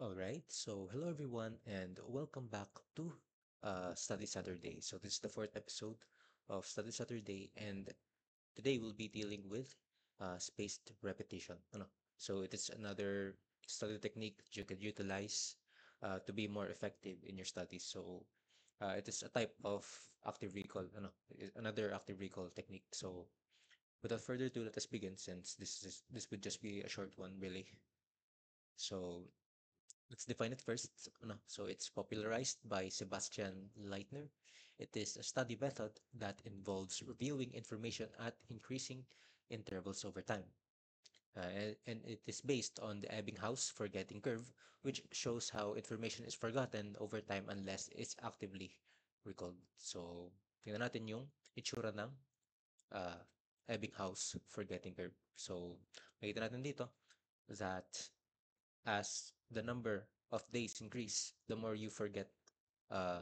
All right, so hello everyone, and welcome back to Study Saturday. So this is the fourth episode of Study Saturday, and today we'll be dealing with spaced repetition. So it is another study technique that you can utilize to be more effective in your studies. So it is a type of active recall, another active recall technique. So without further ado, let us begin since this would just be a short one, really. So let's define it first. So it's popularized by Sebastian Leitner. It is a study method that involves reviewing information at increasing intervals over time. And it is based on the Ebbinghaus forgetting curve, which shows how information is forgotten over time unless it's actively recalled. So, tingnan natin yung itsura ng uh, Ebbinghaus forgetting curve. So, makita natin dito that as the number of days increase, the more you forget uh,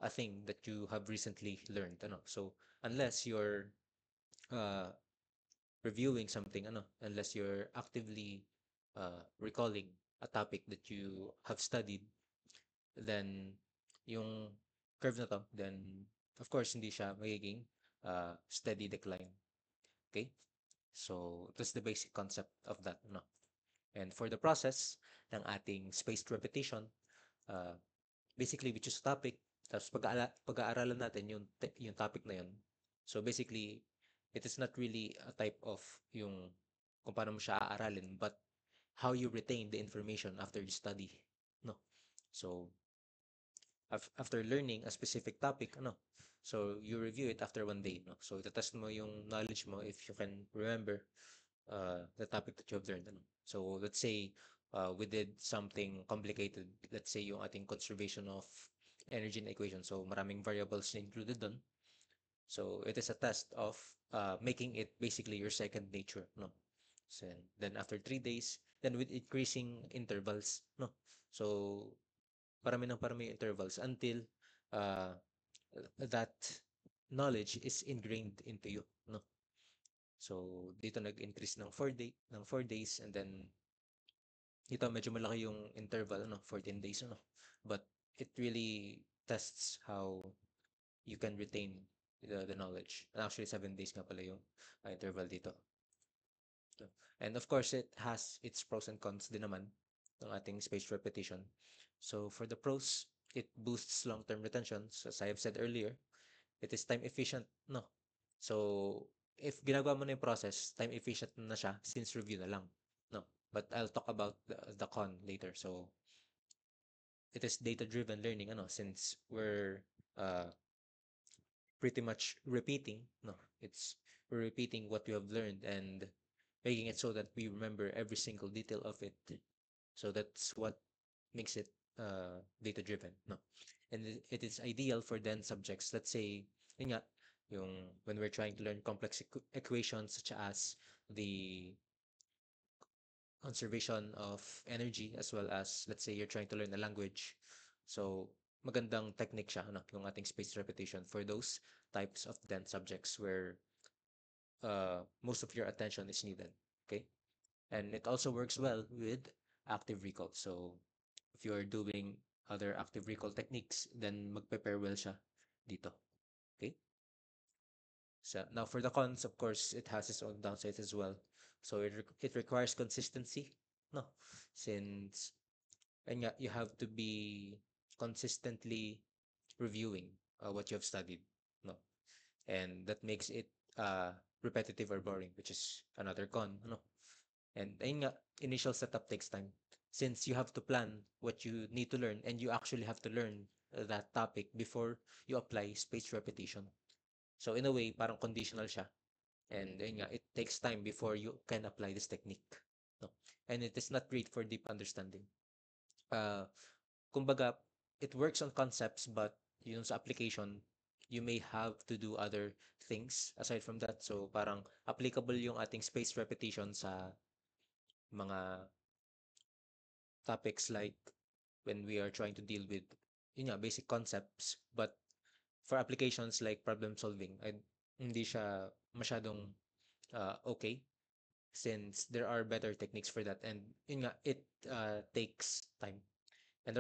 a thing that you have recently learned. So unless you're uh, reviewing something, unless you're actively recalling a topic that you have studied, then yung curve na to, then of course hindi siya magiging steady decline. Okay? So that's the basic concept of that. And for the process ng ating spaced repetition, uh, basically we choose a topic, tapos pag-aaralan natin yung topic na yun. So basically, it is not really a type of yung kung paano mo siya aaralin, but how you retain the information after you study. No? So, after learning a specific topic, so you review it after 1 day. No? So, itatest mo yung knowledge mo if you can remember the topic that you have learned. So let's say we did something complicated. Let's say yung ating conservation of energy na equation. So maraming variables na included dun. So it is a test of making it basically your second nature. No? So then after 3 days, then with increasing intervals. No? So parami ng parami yung intervals until uh, that knowledge is ingrained into you. No? So dito nag-increase ng 4 days, and then ito medyo malaki yung interval, 14 days, but it really tests how you can retain the knowledge. And actually 7 days nga pala yung interval dito. So, and of course it has its pros and cons din naman ng ating spaced repetition. So for the pros, it boosts long-term retention. So as I have said earlier, it is time efficient, no? So, if ginagawa mo na yung process, time efficient na siya since review na lang, no? But I'll talk about the con later. So, it is data-driven learning, since we're uh, pretty much repeating, no? We're repeating what we have learned and making it so that we remember every single detail of it. So that's what makes it data-driven, no? And it is ideal for then subjects. Let's say, yun nga, when we're trying to learn complex equations such as the conservation of energy, as well as, let's say, you're trying to learn a language. So magandang technique siya, yung ating spaced repetition for those types of dense subjects where most of your attention is needed. Okay? And it also works well with active recall. So if you are doing other active recall techniques, then magpe-pair well siya dito. Okay? So now for the cons, of course, it has its own downsides as well. So it requires consistency, no? Since and yeah, you have to be consistently reviewing what you have studied, no? And that makes it repetitive or boring, which is another con, no? And ayun nga, initial setup takes time. Since you have to plan what you need to learn and you actually have to learn that topic before you apply spaced repetition. So in a way, parang conditional siya. And ayun nga, it takes time before you can apply this technique. No? And it is not great for deep understanding. Uh, kumbaga, it works on concepts, but yun sa application, you may have to do other things aside from that. So parang applicable yung ating spaced repetition sa mga topics like when we are trying to deal with yun nga, basic concepts, but for applications like problem solving, hindi siya masyadong okay. since there are better techniques for that, and yun nga, it takes time. And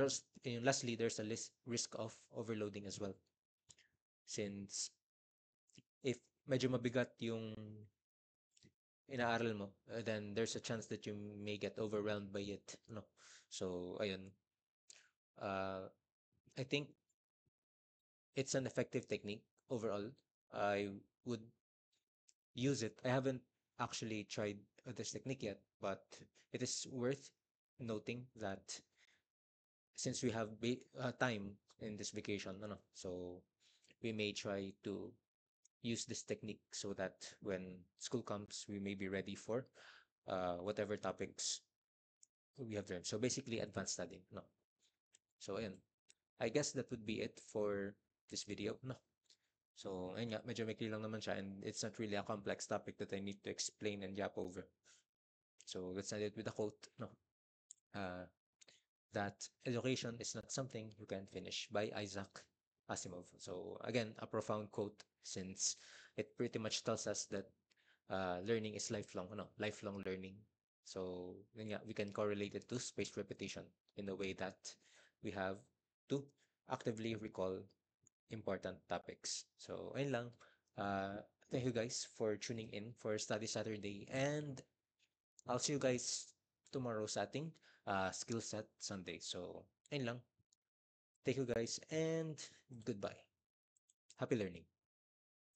lastly, there's a risk of overloading as well, since if medyo mabigat yung inaaral mo, then there's a chance that you may get overwhelmed by it, no? So ayun, uh, I think it's an effective technique overall. I would use it. I haven't actually tried this technique yet, but it is worth noting that since we have time in this vacation, ano, so we may try to use this technique so that when school comes, we may be ready for whatever topics we have learned. So basically, advanced studying, no? So ayun, I guess that would be it for this video, no? So ayun nga, medyo maikli lang naman siya, and it's not really a complex topic that I need to explain and yap over. So let's end it with a quote, no? Uh, that education is not something you can finish, by Isaac Asimov. So again, a profound quote, since it pretty much tells us that learning is lifelong, no, lifelong learning. So yun nga, we can correlate it to spaced repetition in a way that we have to actively recall important topics. So ayun lang. Thank you guys for tuning in for Study Saturday, and I'll see you guys tomorrow sa ating skill set Sunday. So ayun lang. Thank you guys, and goodbye. Happy learning.